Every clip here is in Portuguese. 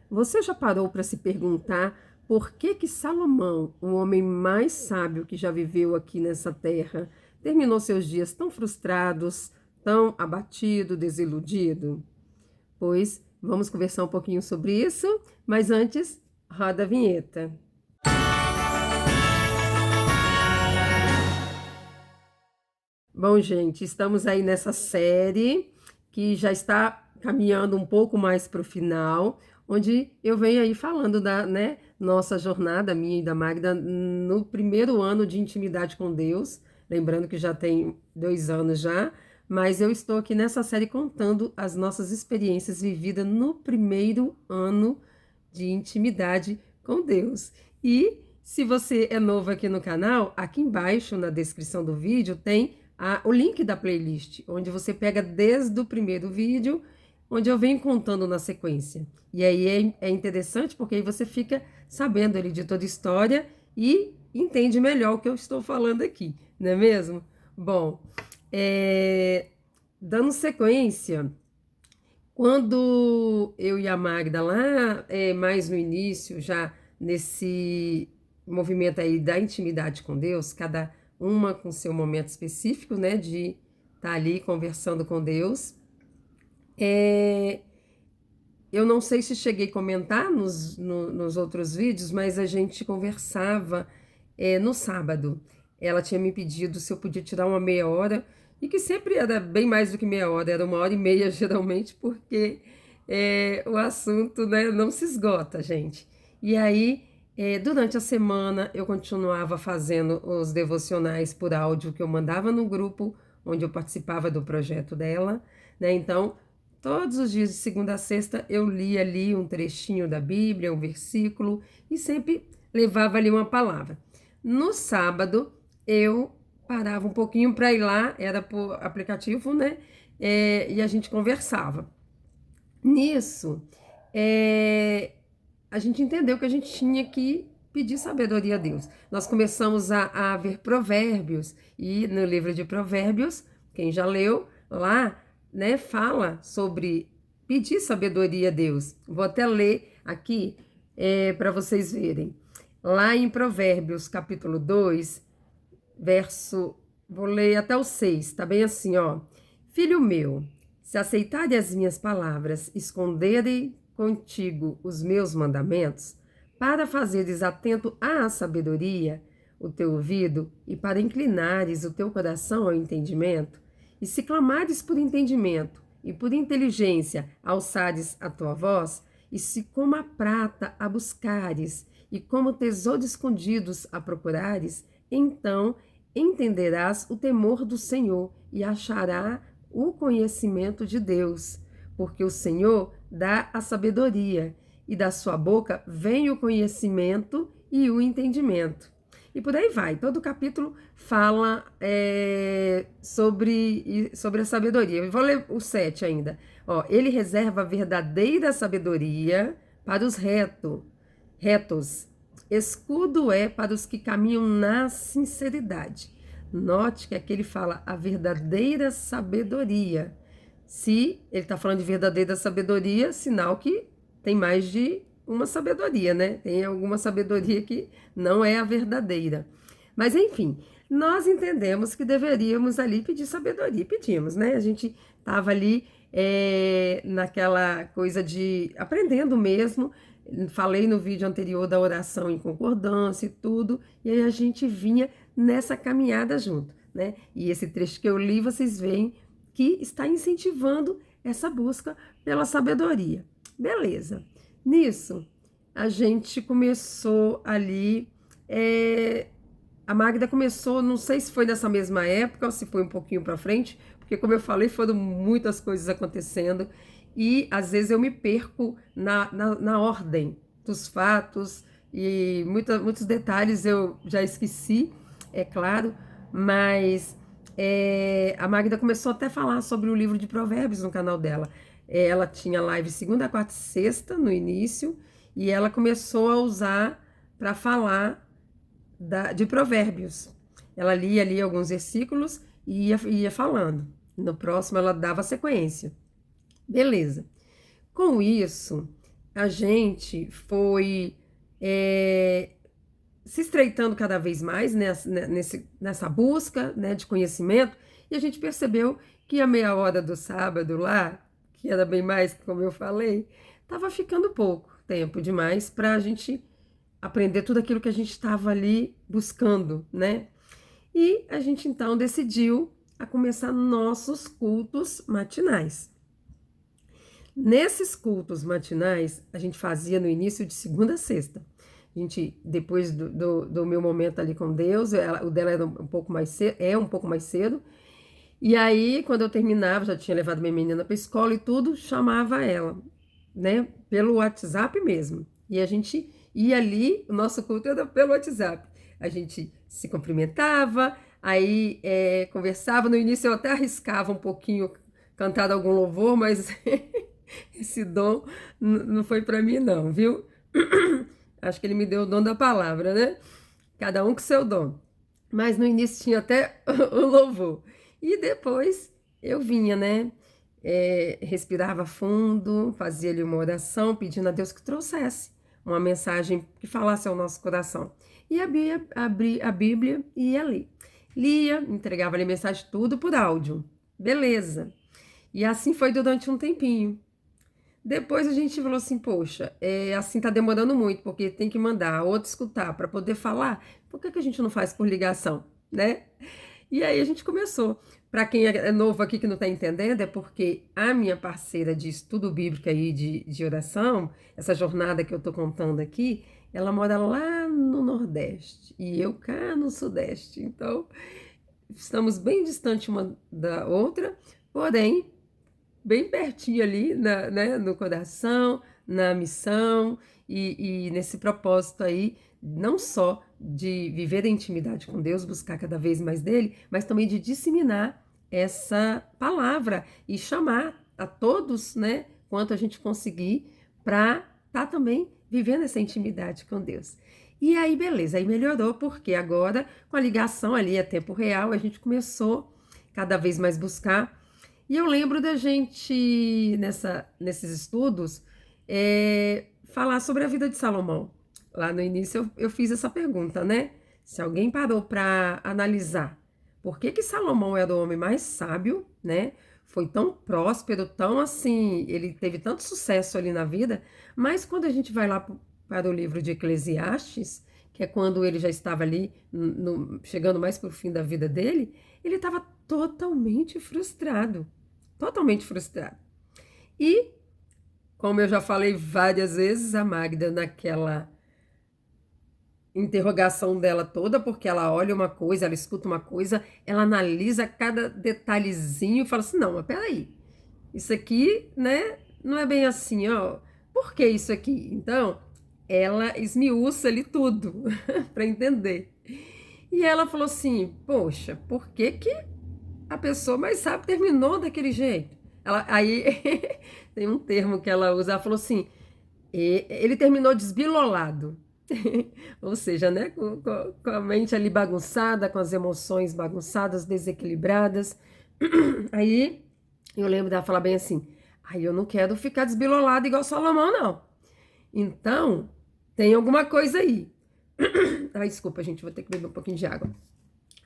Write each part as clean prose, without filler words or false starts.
Você já parou para se perguntar por que Salomão, o homem mais sábio que já viveu aqui nessa terra, terminou seus dias tão frustrados, tão abatido, desiludido? Pois vamos conversar um pouquinho sobre isso, mas antes, roda a vinheta. Bom, gente, estamos aí nessa série que já está caminhando um pouco mais para o final, onde eu venho aí falando da, né, nossa jornada, minha e da Magda, no primeiro ano de intimidade com Deus. Lembrando que já tem 2 anos já, mas eu estou aqui nessa série contando as nossas experiências vividas no primeiro ano de intimidade com Deus. E se você é novo aqui no canal, aqui embaixo na descrição do vídeo tem o link da playlist, onde você pega desde o primeiro vídeo, onde eu venho contando na sequência. E aí é interessante porque aí você fica sabendo ali de toda a história e entende melhor o que eu estou falando aqui, não é mesmo? Bom, dando sequência, quando eu e a Magda lá, mais no início, já nesse movimento aí da intimidade com Deus, cada uma com seu momento específico, né, de estar ali conversando com Deus. Eu não sei se cheguei a comentar nos outros vídeos, mas a gente conversava no sábado. Ela tinha me pedido se eu podia tirar uma meia hora, e que sempre era bem mais do que meia hora, era 1 hora e meia geralmente, porque o assunto, né, não se esgota, gente. E aí, durante a semana, eu continuava fazendo os devocionais por áudio que eu mandava no grupo, onde eu participava do projeto dela, né? Então, todos os dias de segunda a sexta eu lia ali um trechinho da Bíblia, um versículo, e sempre levava ali uma palavra. No sábado eu parava um pouquinho para ir lá, era por aplicativo, né? E a gente conversava. Nisso, a gente entendeu que a gente tinha que pedir sabedoria a Deus. Nós começamos a ver provérbios, e no livro de provérbios, quem já leu, lá, né, fala sobre pedir sabedoria a Deus. Vou até ler aqui para vocês verem. Lá em Provérbios, capítulo 2, vou ler até o 6, tá bem assim, ó. Filho meu, se aceitares as minhas palavras, esconderem contigo os meus mandamentos, para fazeres atento à sabedoria o teu ouvido e para inclinares o teu coração ao entendimento, e se clamares por entendimento e por inteligência alçares a tua voz, e se como a prata a buscares e como tesouros escondidos a procurares, então entenderás o temor do Senhor e achará o conhecimento de Deus, porque o Senhor dá a sabedoria e da sua boca vem o conhecimento e o entendimento. E por aí vai. Todo o capítulo fala sobre a sabedoria. Eu vou ler o 7 ainda. Ó, ele reserva a verdadeira sabedoria para os retos. Escudo é para os que caminham na sinceridade. Note que aqui ele fala a verdadeira sabedoria. Se ele está falando de verdadeira sabedoria, sinal que tem mais de uma sabedoria, né? Tem alguma sabedoria que não é a verdadeira. Mas enfim, nós entendemos que deveríamos ali pedir sabedoria. Pedimos, né? A gente estava ali naquela coisa de aprendendo mesmo. Falei no vídeo anterior da oração em concordância e tudo, e aí a gente vinha nessa caminhada junto, né? E esse trecho que eu li, vocês veem que está incentivando essa busca pela sabedoria. Beleza. Nisso, a gente começou ali. A Magda começou, não sei se foi nessa mesma época ou se foi um pouquinho para frente, porque, como eu falei, foram muitas coisas acontecendo e às vezes eu me perco na ordem dos fatos e muitos detalhes eu já esqueci, é claro, mas a Magda começou até a falar sobre o livro de Provérbios no canal dela. Ela tinha live segunda, quarta e sexta no início e ela começou a usar para falar de Provérbios. Ela lia ali alguns versículos e ia falando. No próximo ela dava sequência. Beleza. Com isso, a gente foi se estreitando cada vez mais nessa busca, né, de conhecimento, e a gente percebeu que a meia hora do sábado lá, que era bem mais, como eu falei, estava ficando pouco tempo demais para a gente aprender tudo aquilo que a gente estava ali buscando, né? E a gente então decidiu a começar nossos cultos matinais. Nesses cultos matinais, a gente fazia no início de segunda a sexta. A gente, depois do meu momento ali com Deus, o dela era um pouco mais cedo, um pouco mais cedo. E aí, quando eu terminava, já tinha levado minha menina para a escola e tudo, chamava ela, né? Pelo WhatsApp mesmo. E a gente ia ali, o nosso culto era pelo WhatsApp. A gente se cumprimentava, aí conversava. No início eu até arriscava um pouquinho cantar algum louvor, mas esse dom não foi para mim não, viu? Acho que ele me deu o dom da palavra, né? Cada um com seu dom. Mas no início tinha até o louvor. E depois eu vinha, né? Respirava fundo, fazia ali uma oração, pedindo a Deus que trouxesse uma mensagem que falasse ao nosso coração. E abria a Bíblia e ia ler. Lia, entregava ali a mensagem tudo por áudio. Beleza. E assim foi durante um tempinho. Depois a gente falou assim, poxa, assim tá demorando muito, porque tem que mandar outro escutar para poder falar. Por que a gente não faz por ligação, né? E aí a gente começou. Para quem é novo aqui que não está entendendo, é porque a minha parceira de estudo bíblico e de oração, essa jornada que eu estou contando aqui, ela mora lá no Nordeste e eu cá no Sudeste. Então, estamos bem distante uma da outra, porém, bem pertinho ali, né, no coração, na missão e nesse propósito aí, não só de viver a intimidade com Deus, buscar cada vez mais dele, mas também de disseminar essa palavra e chamar a todos, né, quanto a gente conseguir, para estar também vivendo essa intimidade com Deus. E aí, beleza, aí melhorou, porque agora, com a ligação ali a tempo real, a gente começou cada vez mais buscar. E eu lembro da gente, nesses estudos, falar sobre a vida de Salomão. Lá no início eu fiz essa pergunta, né? Se alguém parou para analisar por que Salomão era o homem mais sábio, né? Foi tão próspero, tão assim, ele teve tanto sucesso ali na vida, mas quando a gente vai lá para o livro de Eclesiastes, que é quando ele já estava ali, chegando mais para o fim da vida dele, ele estava totalmente frustrado. Totalmente frustrado. E, como eu já falei várias vezes, a Magda, naquela interrogação dela toda, porque ela olha uma coisa, ela escuta uma coisa, ela analisa cada detalhezinho e fala assim, não, mas peraí, isso aqui, né, não é bem assim, ó, por que isso aqui? Então, ela esmiuça ali tudo para entender. E ela falou assim, poxa, por que a pessoa mais sábia terminou daquele jeito? Aí tem um termo que ela usa, ela falou assim, ele terminou desbilolado. Ou seja, né, com a mente ali bagunçada, com as emoções bagunçadas, desequilibradas. Aí eu lembro dela falar bem assim, aí eu não quero ficar desbilolado igual Salomão, não. Então, tem alguma coisa aí. Ai, desculpa, gente, vou ter que beber um pouquinho de água.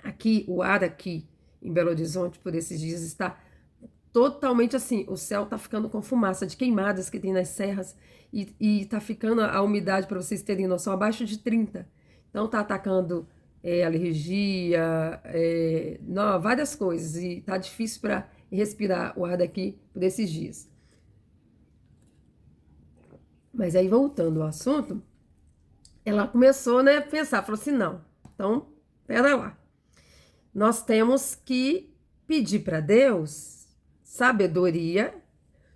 Aqui, o ar aqui em Belo Horizonte, por esses dias, está totalmente assim, o céu tá ficando com fumaça de queimadas que tem nas serras e tá ficando a umidade, para vocês terem noção, abaixo de 30. Então tá atacando alergia, não, várias coisas, e tá difícil para respirar o ar daqui por esses dias. Mas aí, voltando ao assunto, ela começou, né, a pensar, falou assim, não, então, pera lá. Nós temos que pedir para Deus sabedoria,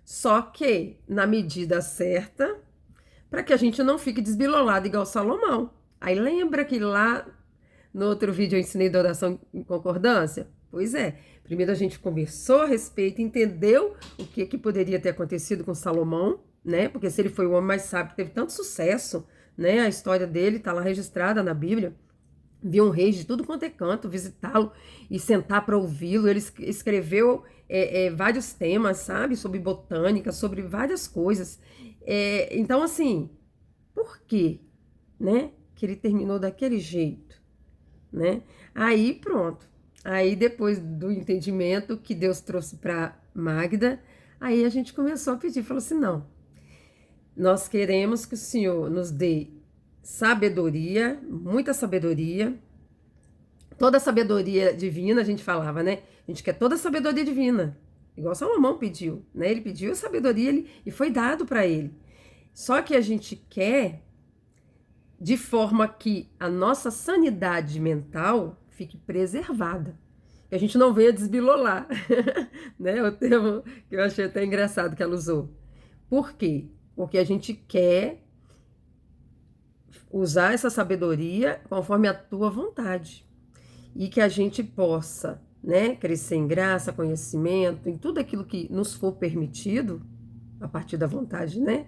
só que na medida certa, para que a gente não fique desbilolado igual Salomão. Aí lembra que lá no outro vídeo eu ensinei da oração em concordância? Pois é, primeiro a gente conversou a respeito, entendeu o que poderia ter acontecido com Salomão, né? Porque se ele foi o homem mais sábio, teve tanto sucesso, né? A história dele está lá registrada na Bíblia. Viu um rei de tudo quanto é canto visitá-lo e sentar para ouvi-lo. Ele escreveu vários temas, sabe? Sobre botânica, sobre várias coisas. Então, assim, por quê, né? Que ele terminou daquele jeito, né? Aí, pronto. Aí, depois do entendimento que Deus trouxe para Magda, aí a gente começou a pedir, falou assim, não, nós queremos que o Senhor nos dê sabedoria, muita sabedoria, toda a sabedoria divina, a gente falava, né? A gente quer toda a sabedoria divina, igual Salomão pediu, né? Ele pediu a sabedoria e foi dado para ele. Só que a gente quer de forma que a nossa sanidade mental fique preservada. Que a gente não venha desbilolar, né? O termo que eu achei até engraçado que ela usou. Por quê? Porque a gente quer usar essa sabedoria conforme a tua vontade. E que a gente possa, né, crescer em graça, conhecimento, em tudo aquilo que nos for permitido, a partir da vontade, né,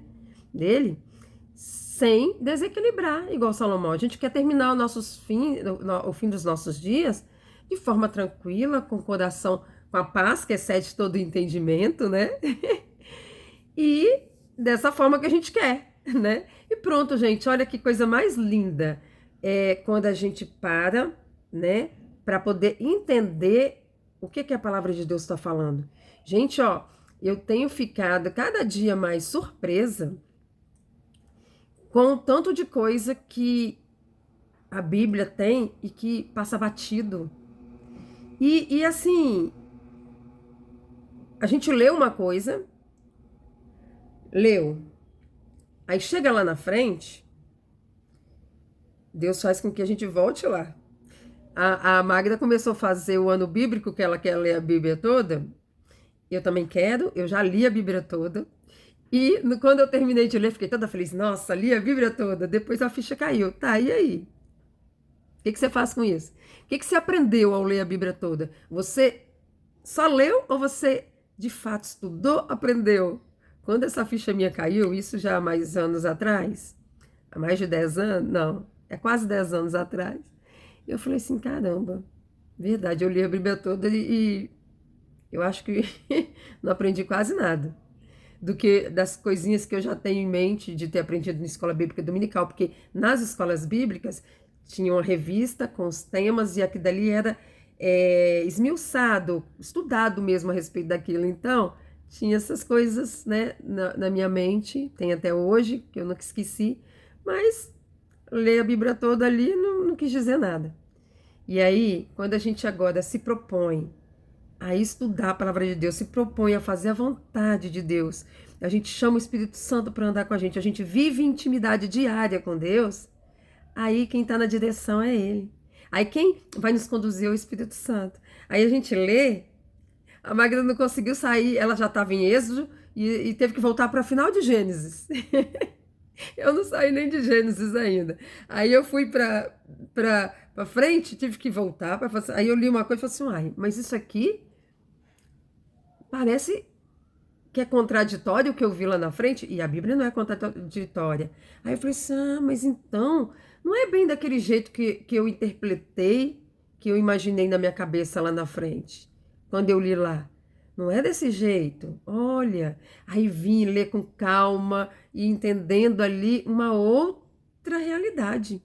dele, sem desequilibrar, igual Salomão. A gente quer terminar o fim dos nossos dias de forma tranquila, com o coração, com a paz que excede todo o entendimento, né? E dessa forma que a gente quer, né? E pronto, gente, olha que coisa mais linda. Quando a gente para, né, para poder entender o que a palavra de Deus está falando. Gente, ó, eu tenho ficado cada dia mais surpresa com o tanto de coisa que a Bíblia tem e que passa batido. E assim, a gente lê uma coisa, leu, aí chega lá na frente, Deus faz com que a gente volte lá. A Magda começou a fazer o ano bíblico, que ela quer ler a Bíblia toda. Eu também quero, eu já li a Bíblia toda. E quando eu terminei de ler, fiquei toda feliz. Nossa, li a Bíblia toda. Depois a ficha caiu. Tá, e aí? O que você faz com isso? O que você aprendeu ao ler a Bíblia toda? Você só leu ou você de fato estudou, aprendeu? Quando essa ficha minha caiu, isso já há mais anos atrás, há mais de 10 anos, não, é quase 10 anos atrás, eu falei assim, caramba, verdade, eu li a Bíblia toda e eu acho que não aprendi quase nada do que das coisinhas que eu já tenho em mente de ter aprendido na escola bíblica dominical, porque nas escolas bíblicas tinha uma revista com os temas e aqui dali era esmiuçado, estudado mesmo a respeito daquilo. Então, tinha essas coisas, né, na minha mente, tem até hoje, que eu nunca esqueci, mas ler a Bíblia toda ali não quis dizer nada. E aí, quando a gente agora se propõe a estudar a palavra de Deus, se propõe a fazer a vontade de Deus, a gente chama o Espírito Santo para andar com a gente vive intimidade diária com Deus, aí quem está na direção é Ele. Aí quem vai nos conduzir é o Espírito Santo. Aí a gente lê, a Magda não conseguiu sair, ela já estava em Êxodo e teve que voltar para o final de Gênesis. Eu não saí nem de Gênesis ainda. Aí eu fui para frente, tive que voltar. Aí eu li uma coisa e falei assim, mas isso aqui parece que é contraditório o que eu vi lá na frente, e a Bíblia não é contraditória. Aí eu falei assim, mas então, não é bem daquele jeito que eu interpretei, que eu imaginei na minha cabeça lá na frente, quando eu li lá. Não é desse jeito. Olha, aí vim ler com calma e entendendo ali uma outra realidade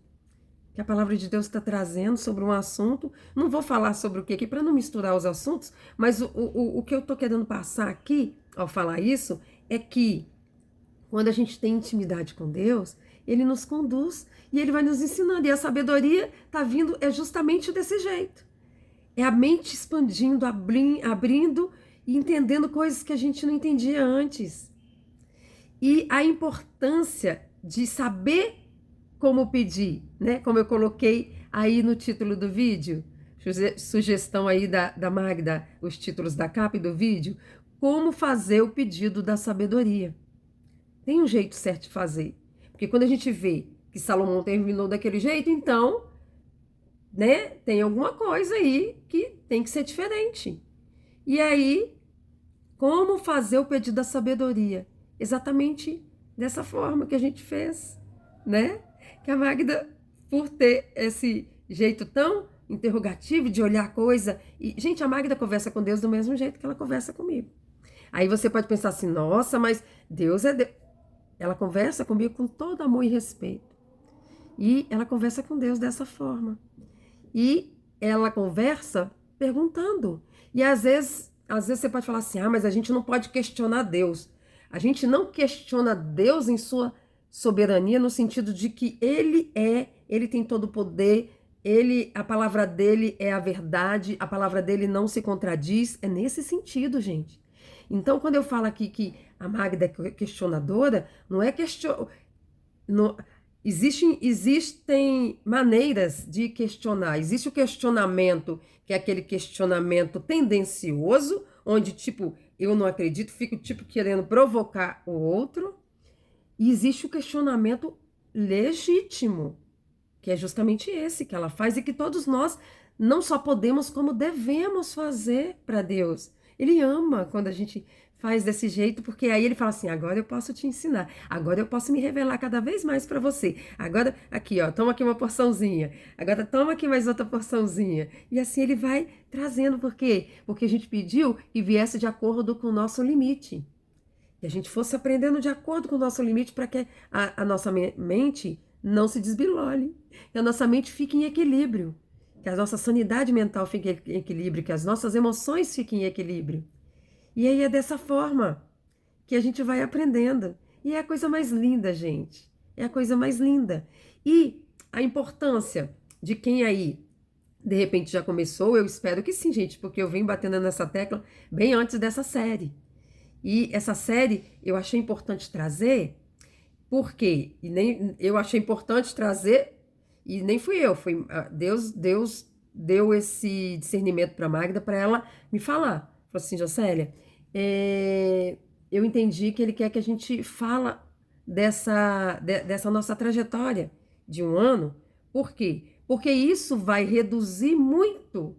que a palavra de Deus está trazendo sobre um assunto. Não vou falar sobre o que aqui para não misturar os assuntos, mas o que eu estou querendo passar aqui, ao falar isso, é que quando a gente tem intimidade com Deus, Ele nos conduz e Ele vai nos ensinando. E a sabedoria está vindo justamente desse jeito. É a mente expandindo, abrindo e entendendo coisas que a gente não entendia antes. E a importância de saber como pedir, né? Como eu coloquei aí no título do vídeo, sugestão aí da Magda, os títulos da capa e do vídeo, como fazer o pedido da sabedoria. Tem um jeito certo de fazer. Porque quando a gente vê que Salomão terminou daquele jeito, então, né, tem alguma coisa aí que tem que ser diferente. E aí, como fazer o pedido da sabedoria? Exatamente dessa forma que a gente fez, né? Que a Magda, por ter esse jeito tão interrogativo de olhar a coisa, e, gente, a Magda conversa com Deus do mesmo jeito que ela conversa comigo. Aí você pode pensar assim, nossa, mas Deus é Deus. ela conversa comigo com todo amor e respeito. E ela conversa com Deus dessa forma. E ela conversa perguntando. E às vezes você pode falar assim, mas a gente não pode questionar Deus. A gente não questiona Deus em sua soberania no sentido de que ele tem todo o poder, a palavra dele é a verdade, a palavra dele não se contradiz. É nesse sentido, gente. Então, quando eu falo aqui que a Magda é questionadora, não é existem maneiras de questionar. Existe o questionamento, que é aquele questionamento tendencioso, onde, tipo, eu não acredito, fico, tipo, querendo provocar o outro. E existe o questionamento legítimo, que é justamente esse que ela faz e que todos nós não só podemos, como devemos fazer para Deus. Ele ama quando a gente faz desse jeito, porque aí ele fala assim, agora eu posso te ensinar, agora eu posso me revelar cada vez mais para você. Agora, aqui, ó, toma aqui uma porçãozinha, agora toma aqui mais outra porçãozinha. E assim ele vai trazendo, por quê? Porque a gente pediu que viesse de acordo com o nosso limite. Que a gente fosse aprendendo de acordo com o nosso limite para que a nossa mente não se desbilole, que a nossa mente fique em equilíbrio, que a nossa sanidade mental fique em equilíbrio, que as nossas emoções fiquem em equilíbrio. E aí é dessa forma que a gente vai aprendendo. E é a coisa mais linda, gente. É a coisa mais linda. E a importância de quem aí, de repente, já começou, eu espero que sim, gente, porque eu venho batendo nessa tecla bem antes dessa série. E essa série eu achei importante trazer, porque eu achei importante trazer, e nem fui eu, foi Deus deu esse discernimento para Magda, para ela me falar. Falou assim, Jocélia, eu entendi que ele quer que a gente fala dessa nossa trajetória de um ano. Por quê? Porque isso vai reduzir muito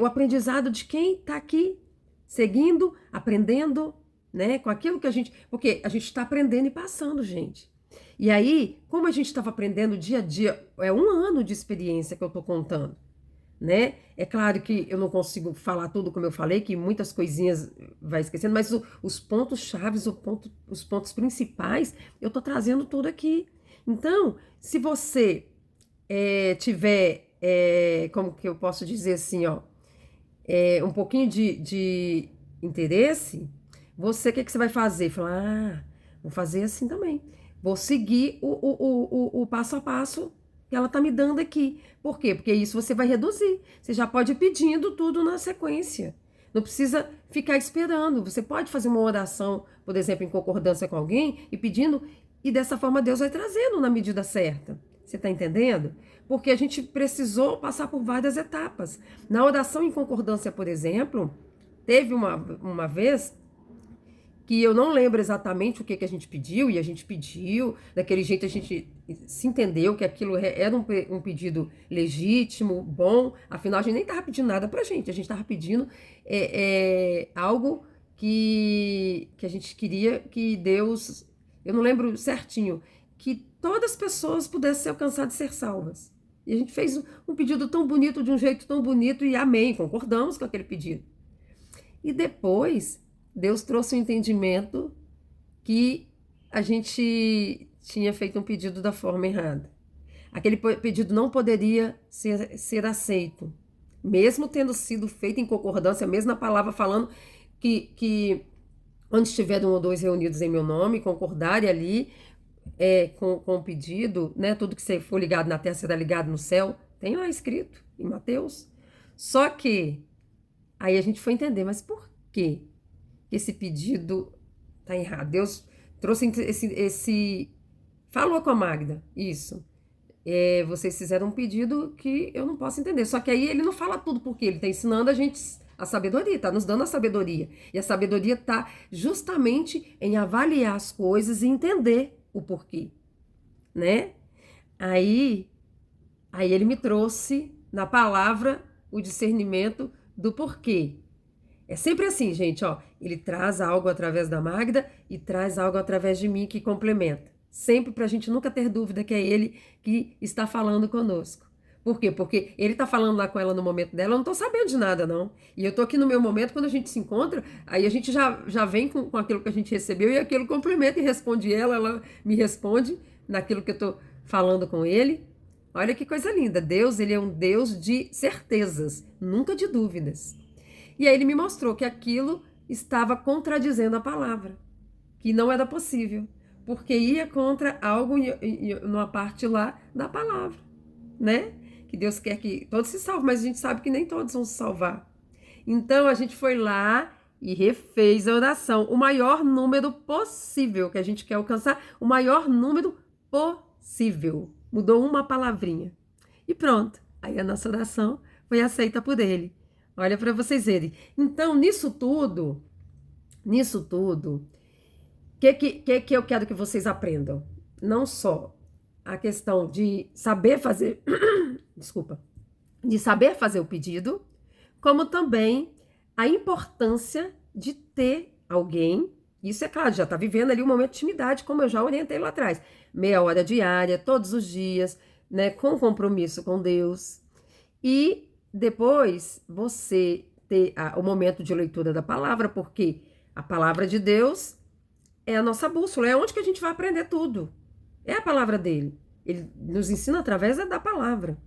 o aprendizado de quem está aqui seguindo, aprendendo, né, com aquilo que a gente... Porque a gente está aprendendo e passando, gente. E aí, como a gente estava aprendendo dia a dia, é um ano de experiência que eu estou contando, né? É claro que eu não consigo falar tudo como eu falei, que muitas coisinhas vai esquecendo, mas os pontos chaves, os pontos principais, eu estou trazendo tudo aqui. Então, se você tiver, como que eu posso dizer assim, ó, um pouquinho de interesse, o que você vai fazer? Falar, vou fazer assim também. Vou seguir o passo a passo que ela tá me dando aqui. Por quê? Porque isso você vai reduzir. Você já pode ir pedindo tudo na sequência. Não precisa ficar esperando. Você pode fazer uma oração, por exemplo, em concordância com alguém e pedindo, e dessa forma Deus vai trazendo na medida certa. Você está entendendo? Porque a gente precisou passar por várias etapas. Na oração em concordância, por exemplo, teve uma vez que eu não lembro exatamente o que a gente pediu, e a gente pediu, daquele jeito a gente se entendeu que aquilo era um pedido legítimo, bom, afinal a gente nem estava pedindo nada pra gente, a gente estava pedindo algo que a gente queria que Deus, eu não lembro certinho, que todas as pessoas pudessem ser alcançadas e ser salvas. E a gente fez um pedido tão bonito, de um jeito tão bonito, e amém, concordamos com aquele pedido. E depois, Deus trouxe um entendimento que a gente tinha feito um pedido da forma errada. Aquele pedido não poderia ser aceito, mesmo tendo sido feito em concordância, mesmo na palavra falando que onde estiver um ou dois reunidos em meu nome, concordarem ali com o pedido, né? Tudo que for ligado na terra será ligado no céu. Tem lá escrito em Mateus. Só que aí a gente foi entender, mas por quê que esse pedido tá errado? Deus trouxe esse falou com a Magda, isso. Vocês fizeram um pedido que eu não posso entender. Só que aí ele não fala tudo, porque ele está ensinando a gente a sabedoria, está nos dando a sabedoria. E a sabedoria está justamente em avaliar as coisas e entender o porquê, né? Aí ele me trouxe na palavra o discernimento do porquê. É sempre assim, gente, ó. Ele traz algo através da Magda e traz algo através de mim que complementa. Sempre para a gente nunca ter dúvida que é ele que está falando conosco. Por quê? Porque ele tá falando lá com ela no momento dela, eu não tô sabendo de nada, não. E eu tô aqui no meu momento, quando a gente se encontra, aí a gente já vem com aquilo que a gente recebeu e aquilo complementa e responde ela me responde naquilo que eu tô falando com ele. Olha que coisa linda. Deus, ele é um Deus de certezas, nunca de dúvidas. E aí ele me mostrou que aquilo estava contradizendo a palavra, que não era possível, porque ia contra algo numa parte lá da palavra, né? Que Deus quer que todos se salvem, mas a gente sabe que nem todos vão se salvar. Então a gente foi lá e refez a oração, o maior número possível, que a gente quer alcançar, o maior número possível. Mudou uma palavrinha. E pronto. Aí a nossa oração foi aceita por ele. Olha para vocês verem. Então, nisso tudo, que eu quero que vocês aprendam? Não só a questão de saber fazer, desculpa, de saber fazer o pedido, como também a importância de ter alguém. Isso é claro, já está vivendo ali um momento de intimidade, como eu já orientei lá atrás. Meia hora diária, todos os dias, né, com compromisso com Deus. E depois você ter o momento de leitura da palavra, porque a palavra de Deus é a nossa bússola, é onde que a gente vai aprender tudo. É a palavra dele. Ele nos ensina através da palavra.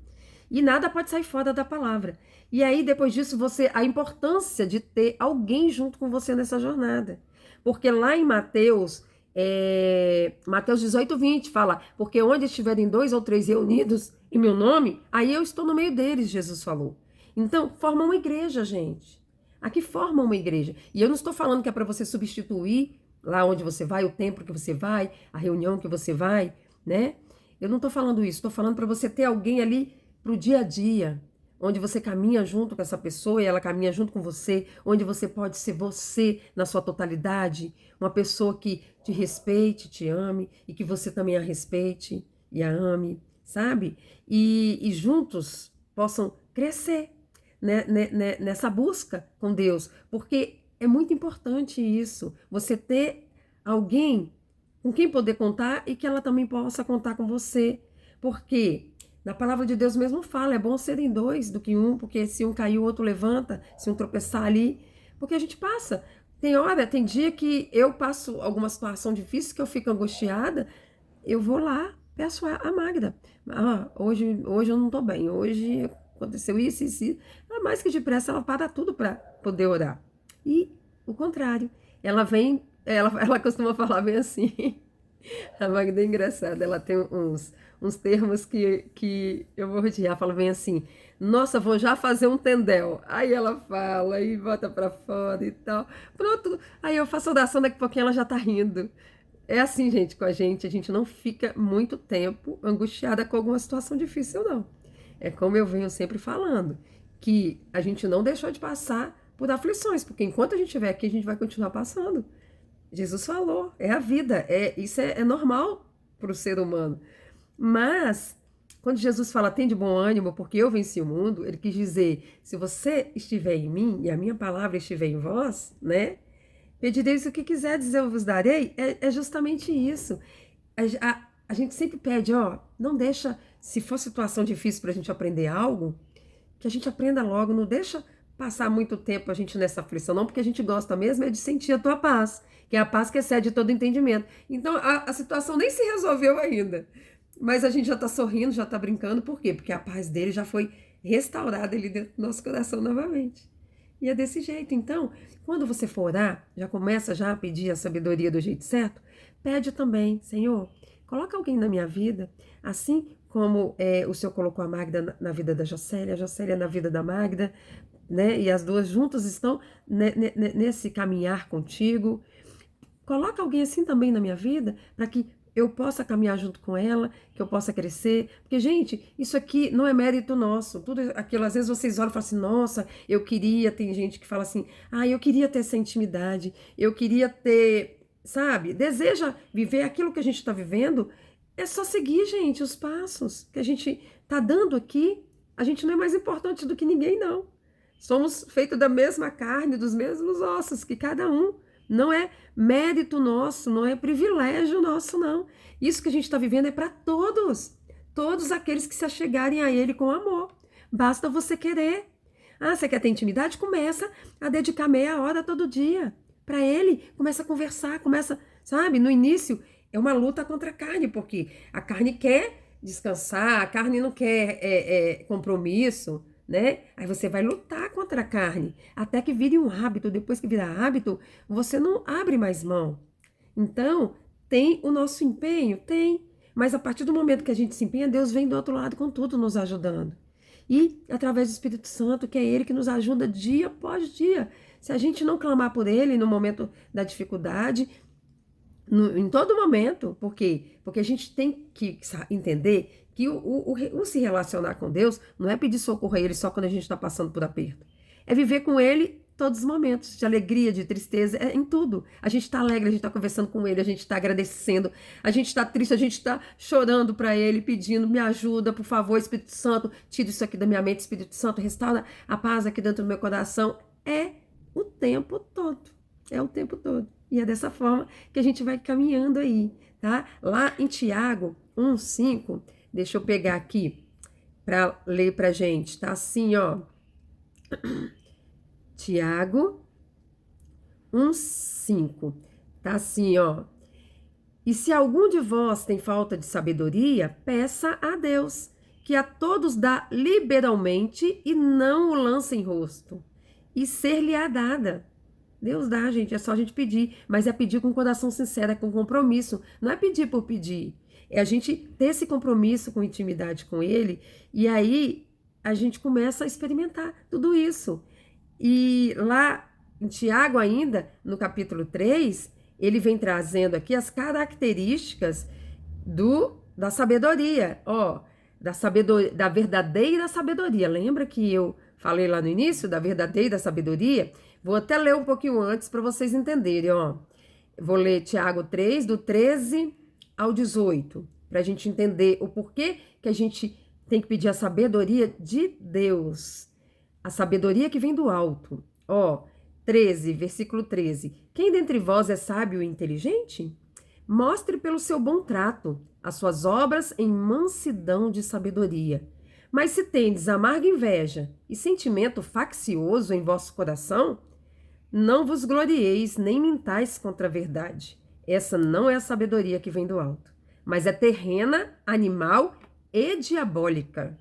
E nada pode sair fora da palavra. E aí, depois disso, a importância de ter alguém junto com você nessa jornada. Porque lá em Mateus 18:20 fala, porque onde estiverem 2 ou 3 reunidos em meu nome, aí eu estou no meio deles, Jesus falou. Então, forma uma igreja, gente. Aqui forma uma igreja. E eu não estou falando que é para você substituir lá onde você vai, o templo que você vai, a reunião que você vai, né? Eu não estou falando isso, estou falando para você ter alguém ali para o dia a dia, onde você caminha junto com essa pessoa e ela caminha junto com você, onde você pode ser você na sua totalidade, uma pessoa que te respeite, te ame e que você também a respeite e a ame, sabe? E juntos possam crescer, né, nessa busca com Deus, porque é muito importante isso, você ter alguém com quem poder contar e que ela também possa contar com você, porque na palavra de Deus mesmo fala, é bom serem 2 do que 1, porque se um cair, o outro levanta, se um tropeçar ali, porque a gente passa. Tem dia que eu passo alguma situação difícil, que eu fico angustiada, eu vou lá, peço a Magda. Hoje eu não tô bem, hoje aconteceu isso. Mais que depressa, ela para tudo para poder orar. E o contrário, ela costuma falar bem assim. A Magda é engraçada, ela tem uns termos que eu vou odiar, fala bem assim, nossa, vou já fazer um tendel. Aí ela fala e bota pra fora e tal. Pronto, aí eu faço oração, daqui a pouquinho ela já tá rindo. É assim, gente, com a gente não fica muito tempo angustiada com alguma situação difícil, não. É como eu venho sempre falando, que a gente não deixou de passar por aflições, porque enquanto a gente estiver aqui, a gente vai continuar passando. Jesus falou, é a vida, isso é normal para o ser humano. Mas, quando Jesus fala, tem de bom ânimo, porque eu venci o mundo, ele quis dizer, se você estiver em mim e a minha palavra estiver em vós, né? Pedireis o que quiserdes, eu vos darei. É justamente isso. A gente sempre pede, não deixa, se for situação difícil para a gente aprender algo, que a gente aprenda logo, não deixa passar muito tempo a gente nessa aflição, não, porque a gente gosta mesmo é de sentir a tua paz, que é a paz que excede todo entendimento. Então, a situação nem se resolveu ainda, mas a gente já está sorrindo, já está brincando, por quê? Porque a paz dele já foi restaurada ali dentro do nosso coração novamente. E é desse jeito. Então, quando você for orar, já começa já a pedir a sabedoria do jeito certo, pede também, Senhor, coloca alguém na minha vida, assim como o Senhor colocou a Magda na vida da Jocélia, a Jocélia na vida da Magda, né? E as duas juntas estão nesse caminhar contigo. Coloca alguém assim também na minha vida, para que eu possa caminhar junto com ela, que eu possa crescer. Porque, gente, isso aqui não é mérito nosso. Tudo aquilo, às vezes vocês olham e falam assim, nossa, eu queria, tem gente que fala assim, eu queria ter essa intimidade, eu queria ter, sabe? Deseja viver aquilo que a gente está vivendo. É só seguir, gente, os passos que a gente está dando aqui. A gente não é mais importante do que ninguém, não. Somos feitos da mesma carne, dos mesmos ossos que cada um. Não é mérito nosso, não é privilégio nosso, não. Isso que a gente está vivendo é para todos. todos aqueles que se achegarem a ele com amor. Basta você querer. Ah, você quer ter intimidade? Começa a dedicar meia hora todo dia para ele. Começa a conversar, começa, sabe? No início é uma luta contra a carne, porque a carne quer descansar, a carne não quer compromisso, né? Aí você vai lutar contra a carne, até que vire um hábito. Depois que virar hábito, você não abre mais mão. Então, tem o nosso empenho? Tem. Mas a partir do momento que a gente se empenha, Deus vem do outro lado com tudo nos ajudando. E através do Espírito Santo, que é Ele que nos ajuda dia após dia. Se a gente não clamar por Ele no momento da dificuldade, em todo momento, por quê? Porque a gente tem que entender que o se relacionar com Deus não é pedir socorro a Ele só quando a gente está passando por aperto. É viver com Ele todos os momentos, de alegria, de tristeza, em tudo. A gente está alegre, a gente está conversando com Ele, a gente está agradecendo, a gente está triste, a gente está chorando para Ele, pedindo, me ajuda, por favor, Espírito Santo, tira isso aqui da minha mente, Espírito Santo, restaura a paz aqui dentro do meu coração. É o tempo todo, é o tempo todo. E é dessa forma que a gente vai caminhando aí, tá? Lá em Tiago 1:5, deixa eu pegar aqui para ler pra gente, tá assim, ó. Tiago 1:5, tá assim, ó. E se algum de vós tem falta de sabedoria, peça a Deus, que a todos dá liberalmente e não o lança em rosto, e ser-lhe-á dada. Deus dá, gente, é só a gente pedir, mas é pedir com coração sincero, é com compromisso, não é pedir por pedir, é a gente ter esse compromisso com intimidade com Ele, e aí a gente começa a experimentar tudo isso. E lá em Tiago ainda, no capítulo 3, ele vem trazendo aqui as características da sabedoria, ó, da verdadeira sabedoria. Lembra que eu falei lá no início da verdadeira sabedoria? Vou até ler um pouquinho antes para vocês entenderem, ó. Vou ler Tiago 3, do 13 ao 18, para a gente entender o porquê que a gente tem que pedir a sabedoria de Deus. A sabedoria que vem do alto. Ó, 13, versículo 13. Quem dentre vós é sábio e inteligente? Mostre pelo seu bom trato as suas obras em mansidão de sabedoria. Mas se tendes amarga inveja e sentimento faccioso em vosso coração, não vos glorieis nem mintais contra a verdade. Essa não é a sabedoria que vem do alto, mas é terrena, animal e diabólica.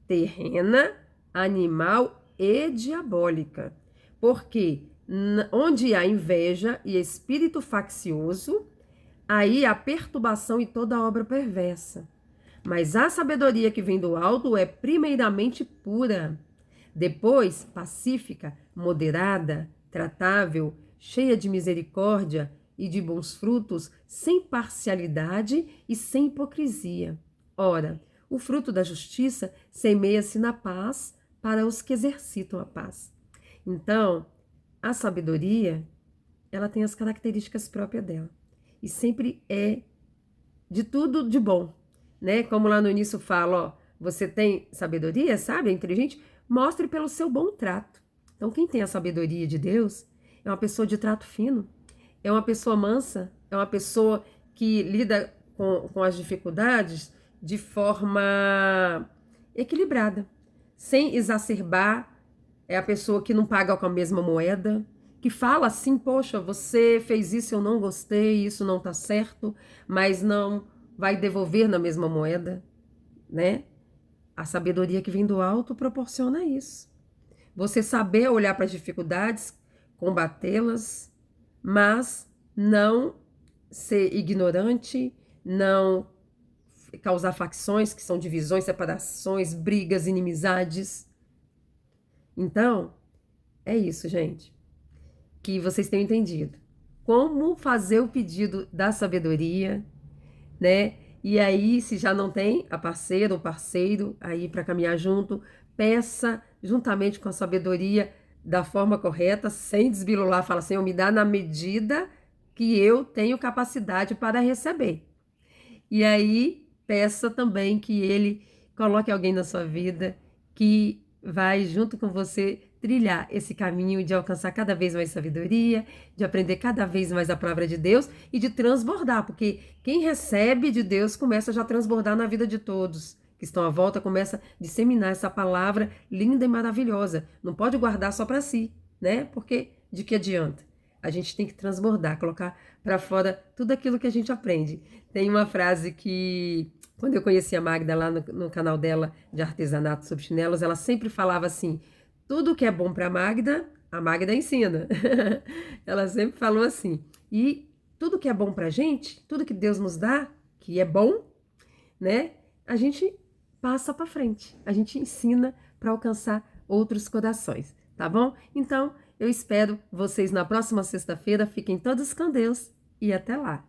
Terrena, animal e diabólica. Porque onde há inveja e espírito faccioso, aí há perturbação e toda obra perversa. Mas a sabedoria que vem do alto é primeiramente pura, depois pacífica, moderada, tratável, cheia de misericórdia e de bons frutos, sem parcialidade e sem hipocrisia. Ora, o fruto da justiça semeia-se na paz para os que exercitam a paz. Então, a sabedoria, ela tem as características próprias dela. E sempre é de tudo de bom, né? Como lá no início fala, ó, você tem sabedoria, sabe? É inteligente? Mostre pelo seu bom trato. Então, quem tem a sabedoria de Deus é uma pessoa de trato fino, é uma pessoa mansa, é uma pessoa que lida com as dificuldades de forma equilibrada, sem exacerbar. É a pessoa que não paga com a mesma moeda, que fala assim, poxa, você fez isso, eu não gostei, isso não tá certo, mas não vai devolver na mesma moeda, né? A sabedoria que vem do alto proporciona isso. Você saber olhar para as dificuldades, combatê-las, mas não ser ignorante, não causar facções, que são divisões, separações, brigas, inimizades. Então, é isso, gente. Que vocês tenham entendido. Como fazer o pedido da sabedoria, né? E aí, se já não tem a parceira ou parceiro aí para caminhar junto, peça juntamente com a sabedoria da forma correta, sem desbilular, fala assim, me dá na medida que eu tenho capacidade para receber. E aí, peça também que ele coloque alguém na sua vida que vai junto com você trilhar esse caminho de alcançar cada vez mais sabedoria, de aprender cada vez mais a palavra de Deus e de transbordar, porque quem recebe de Deus começa já a transbordar na vida de todos que estão à volta, começa a disseminar essa palavra linda e maravilhosa. Não pode guardar só para si, né? Porque de que adianta? A gente tem que transbordar, colocar para fora tudo aquilo que a gente aprende. Tem uma frase que, quando eu conheci a Magda lá no canal dela de artesanato sobre chinelos, ela sempre falava assim: tudo que é bom para a Magda ensina. Ela sempre falou assim. E tudo que é bom para a gente, tudo que Deus nos dá, que é bom, né? A gente passa para frente. A gente ensina para alcançar outros corações, tá bom? Então, eu espero vocês na próxima sexta-feira. Fiquem todos com Deus e até lá.